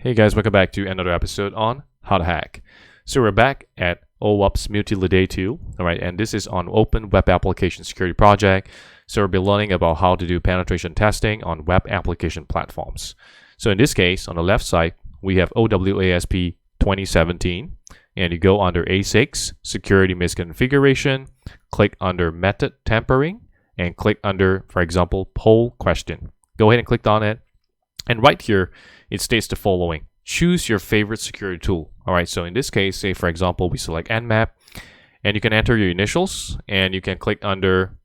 Hey guys, welcome back to another episode on How to Hack. So we're back at OWASP Multi Day 2, alright, and this is on Open Web Application Security Project. So we'll be learning about how to do penetration testing on web application platforms. So in this case, on the left side, we have OWASP 2017, and you go under A6, Security Misconfiguration, click under Method Tampering, and click under, for example, Poll Question. Go ahead and click on it. And right here, it states the following. Choose your favorite security tool. All right, so in this case, say for example, we select Nmap, and you can enter your initials, and you can click under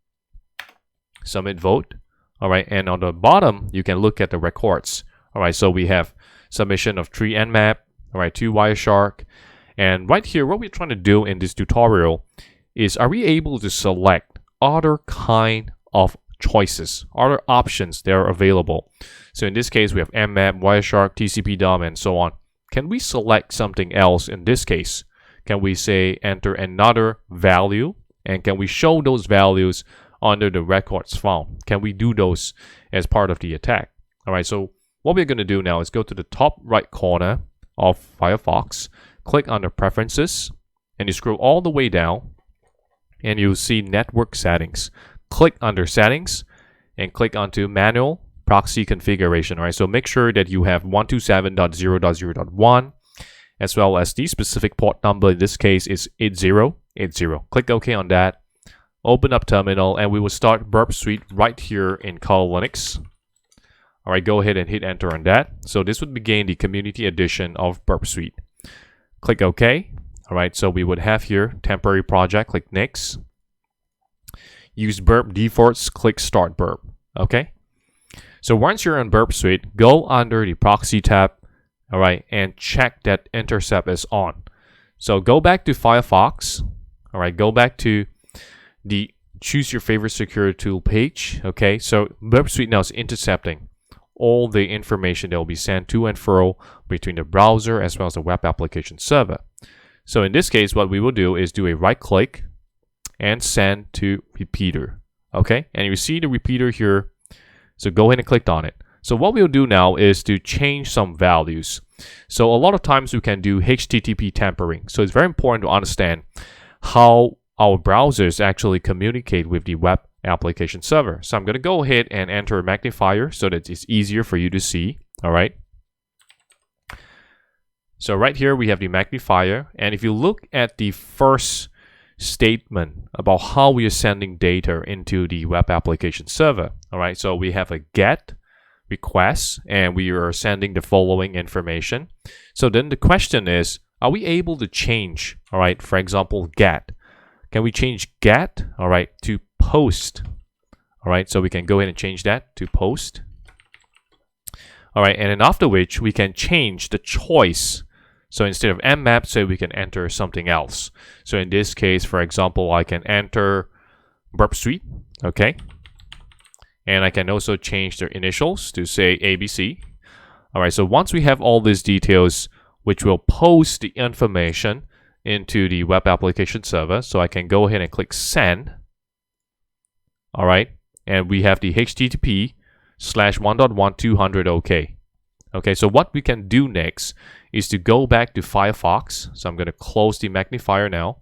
Submit Vote. All right, and on the bottom, you can look at the records. All right, so we have submission of 3 Nmap, all right, 2 Wireshark. And right here, what we're trying to do in this tutorial is, are we able to select other kind of choices, other options that are available? So in this case, we have Nmap, Wireshark, TCP DOM, and so on. Can we select something else in this case? Can we say enter another value? And can we show those values under the records found? Can we do those as part of the attack? All right, so what we're going to do now is go to the top right corner of Firefox, click under Preferences, and you scroll all the way down, and you'll see Network Settings. Click under Settings, and click onto Manual Proxy Configuration. All right, so make sure that you have 127.0.0.1, as well as the specific port number. In this case is 8080. Click OK on that. Open up Terminal, and we will start Burp Suite right here in Kali Linux. All right, go ahead and hit Enter on that. So this would begin the Community Edition of Burp Suite. Click OK. All right, so we would have here temporary project. Click Next. Use Burp defaults. Click Start Burp. Okay. So once you're in Burp Suite, go under the Proxy tab, all right, and check that Intercept is on. So go back to Firefox, all right, go back to the Choose Your Favorite Security Tool page, okay. So Burp Suite now is intercepting all the information that will be sent to and fro between the browser as well as the web application server. So in this case, what we will do is do a right click and send to repeater, okay. And you see the repeater here. So go ahead and click on it. So what we'll do now is to change some values. So a lot of times we can do HTTP tampering. So it's very important to understand how our browsers actually communicate with the web application server. So I'm going to go ahead and enter a magnifier so that it's easier for you to see. All right. So right here we have the magnifier. And if you look at the first statement about how we are sending data into the web application server. All right, so we have a GET request, and we are sending the following information. So then the question is, are we able to change, all right, for example, GET? Can we change GET, all right, to POST? All right, so we can go ahead and change that to POST. All right, and then after which we can change the choice. So instead of Nmap, say we can enter something else. So in this case, for example, I can enter Burp Suite, okay? And I can also change their initials to say ABC. All right, so once we have all these details, which will post the information into the web application server, so I can go ahead and click Send. All right, and we have the HTTP/1.1200 OK. Okay, so what we can do next is to go back to Firefox. So I'm going to close the magnifier now.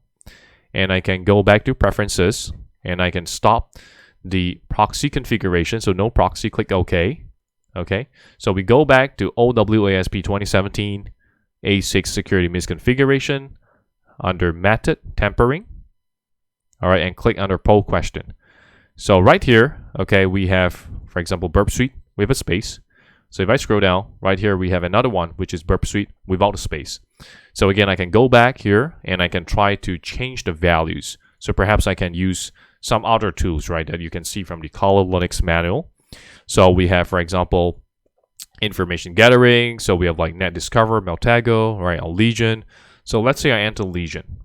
And I can go back to Preferences. And I can stop the proxy configuration. So no proxy, click OK. Okay, so we go back to OWASP 2017 A6 Security Misconfiguration under Method Tampering. All right, and click under Poll Question. So right here, okay, we have, for example, Burp Suite with a space. So if I scroll down, right here we have another one, which is Burp Suite without a space. So again, I can go back here and I can try to change the values. So perhaps I can use some other tools, right, that you can see from the Kali Linux manual. So we have, for example, information gathering. So we have like NetDiscover, Meltago, right, Legion. So let's say I enter Legion.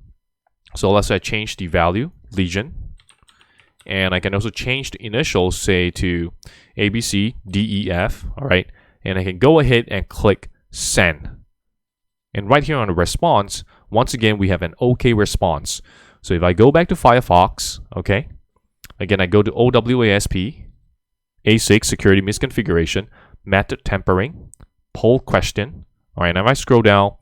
So let's say I change the value, Legion. And I can also change the initials, say to ABC, DEF, all right? And I can go ahead and click Send. And right here on the response, once again, we have an OK response. So if I go back to Firefox, okay? Again, I go to OWASP, A6 Security Misconfiguration, Method Tampering, Poll Question, All right, and if I scroll down,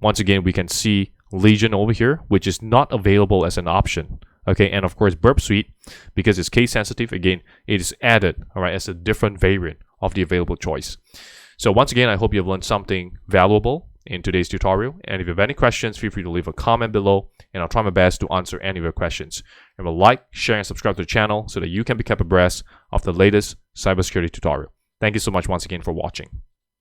once again, we can see Legion over here, which is not available as an option. Okay, and of course, Burp Suite, because it's case sensitive, again, it is added, all right, as a different variant of the available choice. So once again, I hope you've learned something valuable in today's tutorial. And if you have any questions, feel free to leave a comment below, and I'll try my best to answer any of your questions. Remember, like, share, and subscribe to the channel so that you can be kept abreast of the latest cybersecurity tutorial. Thank you so much once again for watching.